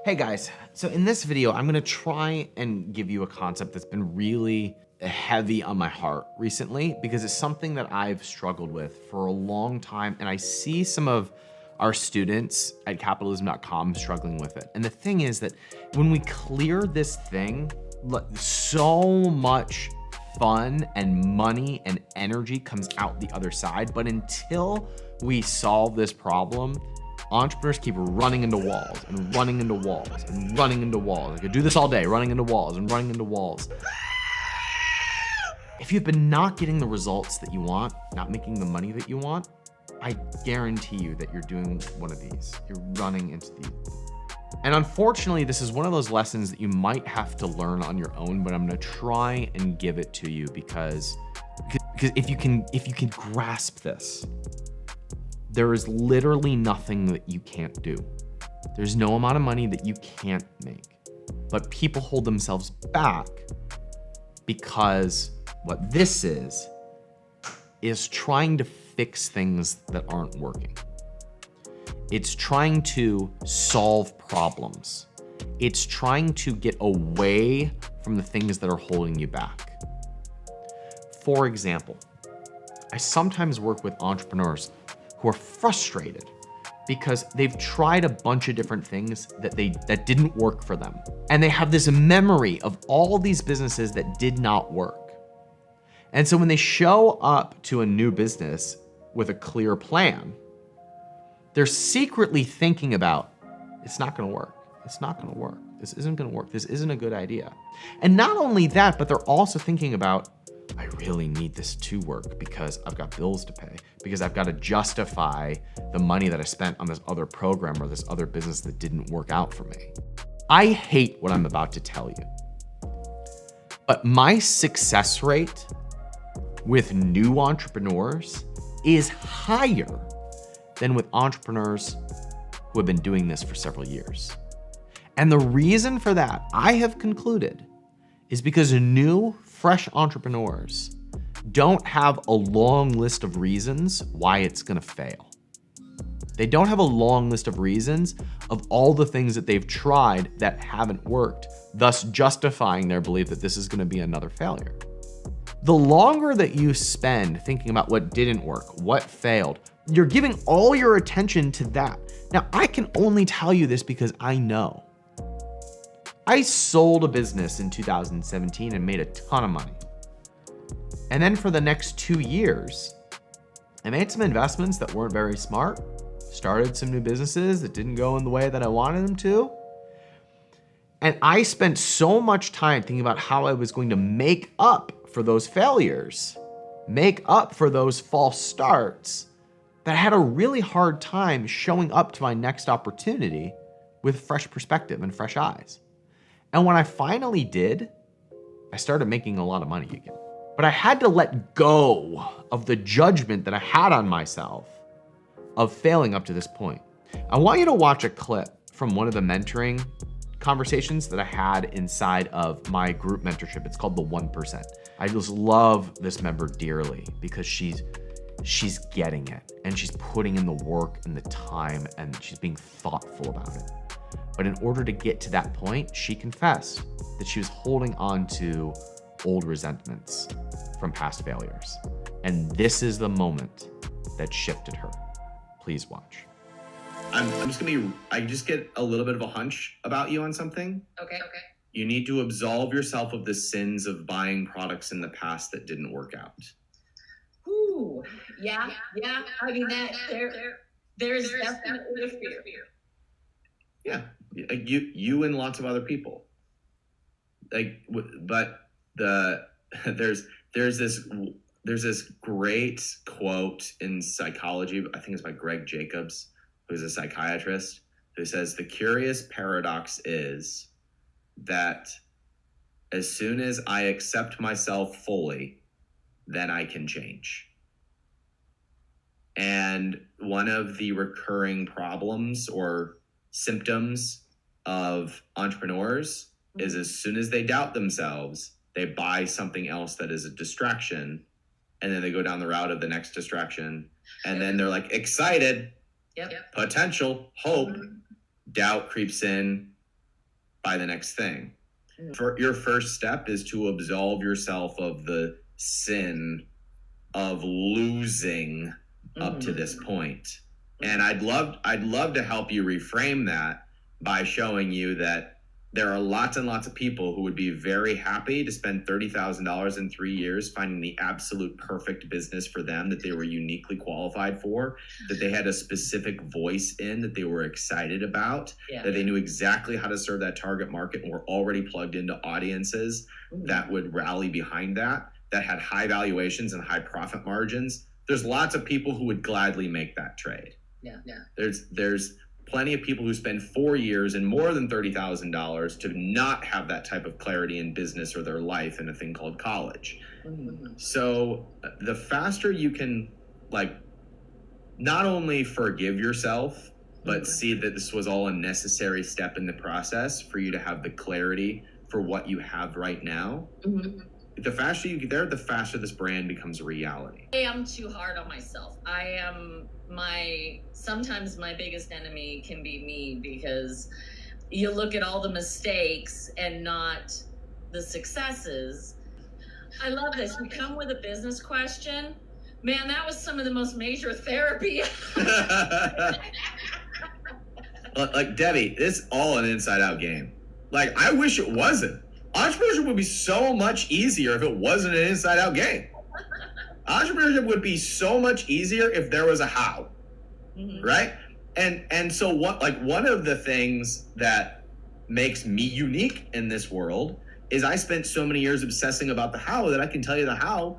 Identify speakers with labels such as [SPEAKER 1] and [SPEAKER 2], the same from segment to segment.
[SPEAKER 1] Hey guys, so in this video, I'm gonna try and give you a concept that's been really heavy on my heart recently because it's something that I've struggled with for a long time, and I see some of our students at capitalism.com struggling with it. And the thing is that when we clear this thing, so much fun and money and energy comes out the other side. But until we solve this problem, entrepreneurs keep running into walls and running into walls and running into walls. I could do this all day, running into walls and running into walls. If you've been not getting the results that you want, not making the money that you want, I guarantee you that you're doing one of these. You're running into these. And unfortunately, this is one of those lessons that you might have to learn on your own, but I'm gonna try and give it to you because if you can grasp this, there is literally nothing that you can't do. There's no amount of money that you can't make. But people hold themselves back because what this is trying to fix things that aren't working. It's trying to solve problems. It's trying to get away from the things that are holding you back. For example, I sometimes work with entrepreneurs who are frustrated because they've tried a bunch of different things that didn't work for them. And they have this memory of all these businesses that did not work. And so when they show up to a new business with a clear plan, they're secretly thinking about, it's not gonna work. It's not gonna work. This isn't gonna work. This isn't a good idea. And not only that, but they're also thinking about, I really need this to work because I've got bills to pay, because I've got to justify the money that I spent on this other program or this other business that didn't work out for me. I hate what I'm about to tell you, but my success rate with new entrepreneurs is higher than with entrepreneurs who have been doing this for several years. And the reason for that, I have concluded, is because new, fresh entrepreneurs don't have a long list of reasons why it's gonna fail. They don't have a long list of reasons of all the things that they've tried that haven't worked, thus justifying their belief that this is gonna be another failure. The longer that you spend thinking about what didn't work, what failed, you're giving all your attention to that. Now, I can only tell you this because I know. I sold a business in 2017 and made a ton of money. And then for the next 2 years, I made some investments that weren't very smart, started some new businesses that didn't go in the way that I wanted them to. And I spent so much time thinking about how I was going to make up for those failures, make up for those false starts, that I had a really hard time showing up to my next opportunity with fresh perspective and fresh eyes. And when I finally did, I started making a lot of money again. But I had to let go of the judgment that I had on myself of failing up to this point. I want you to watch a clip from one of the mentoring conversations that I had inside of my group mentorship. It's called the 1%. I just love this member dearly because she's getting it and she's putting in the work and the time and she's being thoughtful about it. But in order to get to that point, she confessed that she was holding on to old resentments from past failures. And this is the moment that shifted her. Please watch.
[SPEAKER 2] I just get a little bit of a hunch about you on something.
[SPEAKER 3] Okay.
[SPEAKER 2] You need to absolve yourself of the sins of buying products in the past that didn't work out.
[SPEAKER 3] Ooh, yeah. I mean, there's definitely a fear.
[SPEAKER 2] Yeah, you and lots of other people. But there's this great quote in psychology. I think it's by Greg Jacobs, who's a psychiatrist, who says the curious paradox is that as soon as I accept myself fully, then I can change. And one of the recurring problems or symptoms of entrepreneurs is as soon as they doubt themselves, they buy something else that is a distraction, and then they go down the route of the next distraction, and then they're like excited, potential, hope, doubt creeps in, buy the next thing.
[SPEAKER 3] Mm.
[SPEAKER 2] For your first step is to absolve yourself of the sin of losing up to this point. And I'd love to help you reframe that by showing you that there are lots and lots of people who would be very happy to spend $30,000 in 3 years finding the absolute perfect business for them that they were uniquely qualified for, that they had a specific voice in, that they were excited about, that they knew exactly how to serve that target market and were already plugged into audiences that would rally behind that had high valuations and high profit margins. There's lots of people who would gladly make that trade. There's plenty of people who spend 4 years and more than $30,000 to not have that type of clarity in business or their life in a thing called college. So the faster you can, like, not only forgive yourself, but see that this was all a necessary step in the process for you to have the clarity for what you have right now. The faster you get there, the faster this brand becomes a reality.
[SPEAKER 3] I am too hard on myself. Sometimes my biggest enemy can be me, because you look at all the mistakes and not the successes. I love this. You come with a business question. Man, that was some of the most major therapy.
[SPEAKER 2] Like, Debbie, it's all an inside out game. Like, I wish it wasn't. Entrepreneurship would be so much easier if it wasn't an inside out game. Entrepreneurship would be so much easier if there was a how, right? And so one of the things that makes me unique in this world is I spent so many years obsessing about the how that I can tell you the how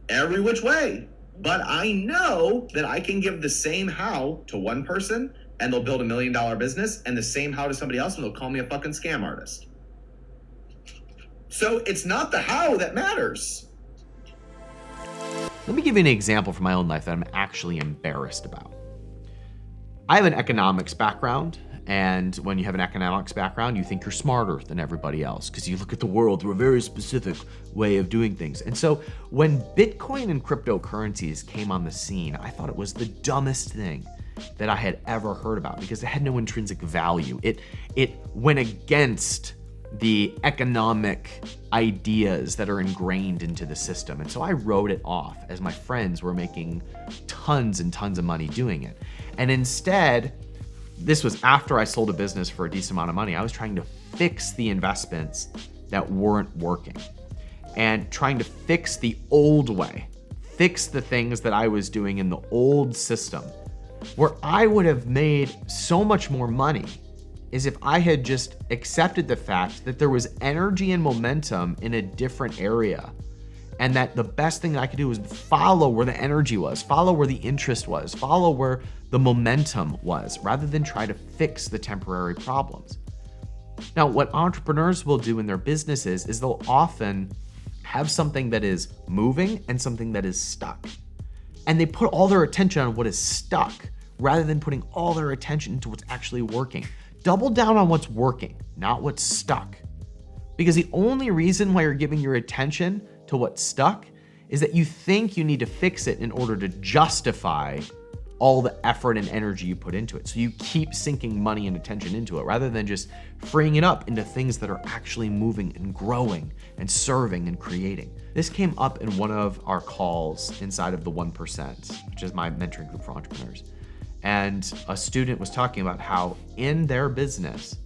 [SPEAKER 2] every which way. But I know that I can give the same how to one person and they'll build $1 million business, and the same how to somebody else and they'll call me a fucking scam artist. So it's not the how that matters.
[SPEAKER 1] Let me give you an example from my own life that I'm actually embarrassed about. I have an economics background, and when you have an economics background, you think you're smarter than everybody else because you look at the world through a very specific way of doing things. And so when Bitcoin and cryptocurrencies came on the scene, I thought it was the dumbest thing that I had ever heard about because it had no intrinsic value. It went against the economic ideas that are ingrained into the system. And so I wrote it off as my friends were making tons and tons of money doing it. And instead, this was after I sold a business for a decent amount of money. I was trying to fix the investments that weren't working and trying to fix the old way, fix the things that I was doing in the old system, where I would have made so much more money is if I had just accepted the fact that there was energy and momentum in a different area, and that the best thing that I could do was follow where the energy was, follow where the interest was, follow where the momentum was, rather than try to fix the temporary problems. Now, what entrepreneurs will do in their businesses is they'll often have something that is moving and something that is stuck. And they put all their attention on what is stuck rather than putting all their attention into what's actually working. Double down on what's working, not what's stuck. Because the only reason why you're giving your attention to what's stuck is that you think you need to fix it in order to justify all the effort and energy you put into it. So you keep sinking money and attention into it rather than just freeing it up into things that are actually moving and growing and serving and creating. This came up in one of our calls inside of the 1%, which is my mentoring group for entrepreneurs. And a student was talking about how in their business,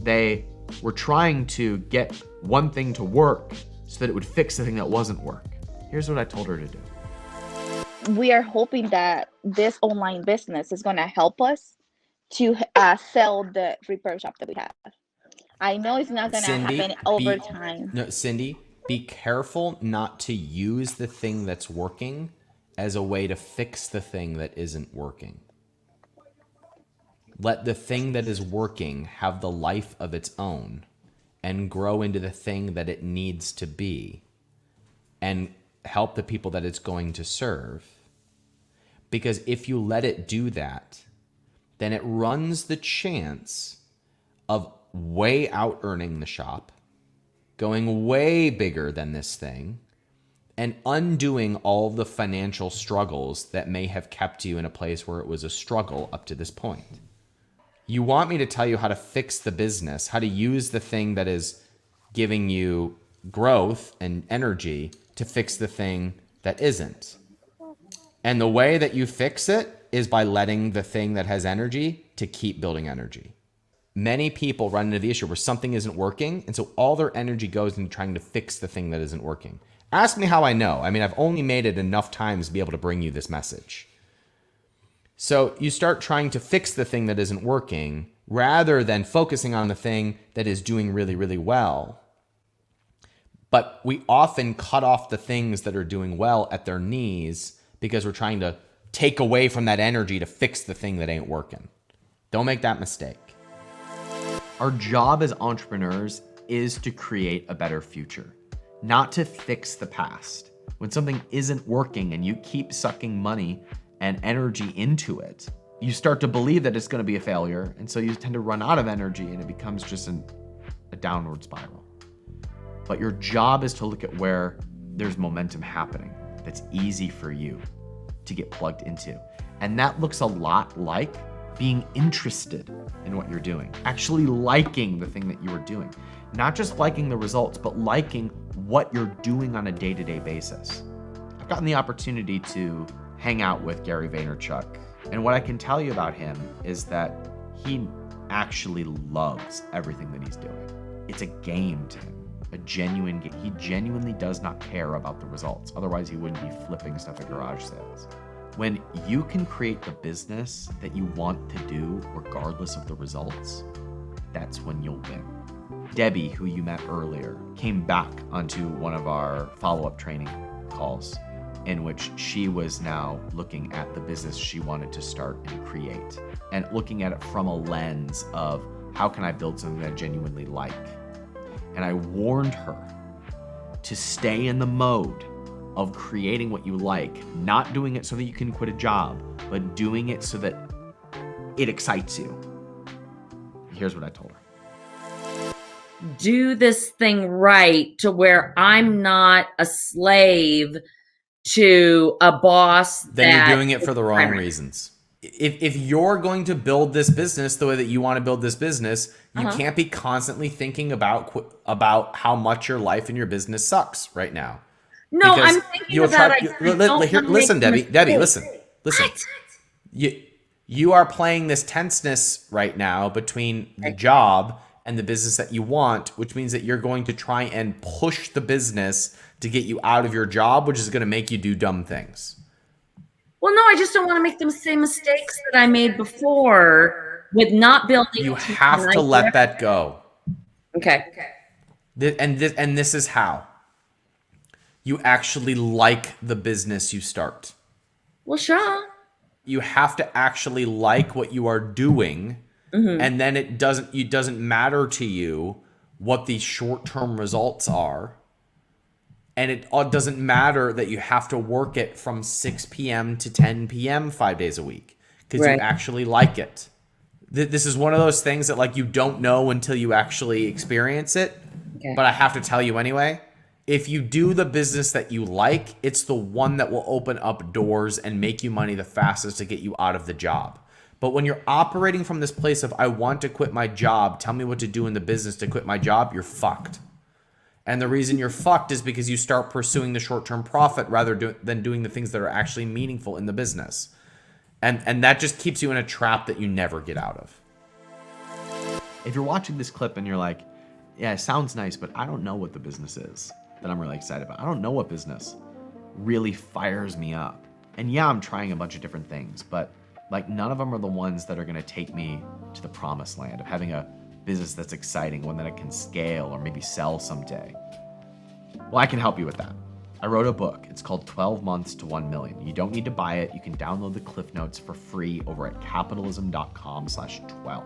[SPEAKER 1] they were trying to get one thing to work so that it would fix the thing that wasn't work. Here's what I told her to do.
[SPEAKER 4] We are hoping that this online business is going to help us to sell the repair shop that we have. I know it's not going to happen over time.
[SPEAKER 5] No, Cindy, be careful not to use the thing that's working as a way to fix the thing that isn't working. Let the thing that is working have the life of its own and grow into the thing that it needs to be and help the people that it's going to serve. Because if you let it do that, then it runs the chance of way out earning the shop, going way bigger than this thing, and undoing all the financial struggles that may have kept you in a place where it was a struggle up to this point. You want me to tell you how to fix the business, how to use the thing that is giving you growth and energy to fix the thing that isn't. And the way that you fix it is by letting the thing that has energy to keep building energy. Many people run into the issue where something isn't working, and so all their energy goes into trying to fix the thing that isn't working. Ask me how I know. I mean, I've only made it enough times to be able to bring you this message. So you start trying to fix the thing that isn't working rather than focusing on the thing that is doing really, really well. But we often cut off the things that are doing well at their knees because we're trying to take away from that energy to fix the thing that ain't working. Don't make that mistake.
[SPEAKER 1] Our job as entrepreneurs is to create a better future, not to fix the past. When something isn't working and you keep sucking money and energy into it, you start to believe that it's going to be a failure. And so you tend to run out of energy and it becomes just a downward spiral. But your job is to look at where there's momentum happening that's easy for you to get plugged into. And that looks a lot like being interested in what you're doing, actually liking the thing that you are doing, not just liking the results, but liking what you're doing on a day-to-day basis. I've gotten the opportunity to hang out with Gary Vaynerchuk, and what I can tell you about him is that he actually loves everything that he's doing. It's a game to him, a genuine game. He genuinely does not care about the results. Otherwise, he wouldn't be flipping stuff at garage sales. When you can create the business that you want to do regardless of the results, that's when you'll win. Debbie, who you met earlier, came back onto one of our follow-up training calls in which she was now looking at the business she wanted to start and create and looking at it from a lens of how can I build something that I genuinely like? And I warned her to stay in the mode of creating what you like, not doing it so that you can quit a job, but doing it so that it excites you. Here's what I told her.
[SPEAKER 6] Do this thing right to where I'm not a slave to a boss.
[SPEAKER 5] Then you're doing it for the wrong reasons. If you're going to build this business the way that you want to build this business, you can't be constantly thinking about how much your life and your business sucks right now.
[SPEAKER 6] No,
[SPEAKER 5] Because
[SPEAKER 6] I'm thinking about
[SPEAKER 5] listen, Debbie, listen.
[SPEAKER 6] What?
[SPEAKER 5] You are playing this tenseness right now between the job and the business that you want, which means that you're going to try and push the business to get you out of your job, which is going to make you do dumb things.
[SPEAKER 6] Well, no, I just don't want to make the same mistakes that I made before with not building.
[SPEAKER 5] You have to let that go.
[SPEAKER 6] Okay.
[SPEAKER 5] And this is how. You actually like the business you start.
[SPEAKER 6] Well, sure.
[SPEAKER 5] You have to actually like what you are doing, and then it doesn't matter to you what the short-term results are, and it doesn't matter that you have to work it from 6 p.m. to 10 p.m. 5 days a week because you actually like it. This is one of those things that like you don't know until you actually experience it, but I have to tell you anyway. If you do the business that you like, it's the one that will open up doors and make you money the fastest to get you out of the job. But when you're operating from this place of, I want to quit my job, tell me what to do in the business to quit my job, you're fucked. And the reason you're fucked is because you start pursuing the short-term profit rather than doing the things that are actually meaningful in the business. And that just keeps you in a trap that you never get out of.
[SPEAKER 1] If you're watching this clip and you're like, yeah, it sounds nice, but I don't know what the business is that I'm really excited about. I don't know what business really fires me up. And yeah, I'm trying a bunch of different things, but like none of them are the ones that are gonna take me to the promised land of having a business that's exciting, one that I can scale or maybe sell someday. Well, I can help you with that. I wrote a book. It's called 12 Months to 1 Million. You don't need to buy it. You can download the Cliff Notes for free over at capitalism.com/12.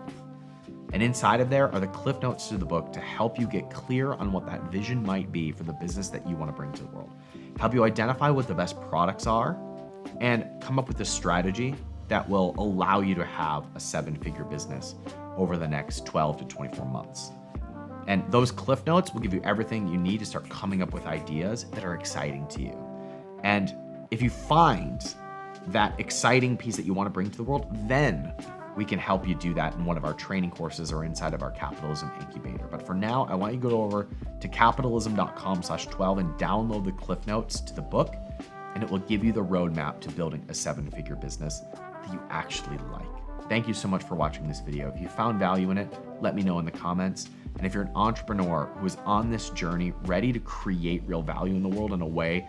[SPEAKER 1] And inside of there are the cliff notes to the book to help you get clear on what that vision might be for the business that you want to bring to the world. Help you identify what the best products are and come up with a strategy that will allow you to have a 7-figure business over the next 12 to 24 months. And those cliff notes will give you everything you need to start coming up with ideas that are exciting to you. And if you find that exciting piece that you want to bring to the world, then we can help you do that in one of our training courses or inside of our capitalism incubator. But for now, I want you to go over to capitalism.com/12 and download the Cliff Notes to the book, and it will give you the roadmap to building a 7-figure business that you actually like. Thank you so much for watching this video. If you found value in it, let me know in the comments. And if you're an entrepreneur who is on this journey, ready to create real value in the world in a way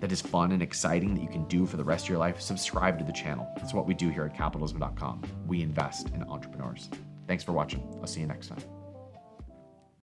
[SPEAKER 1] that is fun and exciting that you can do for the rest of your life, subscribe to the channel. That's what we do here at capitalism.com. We invest in entrepreneurs. Thanks for watching. I'll see you next time.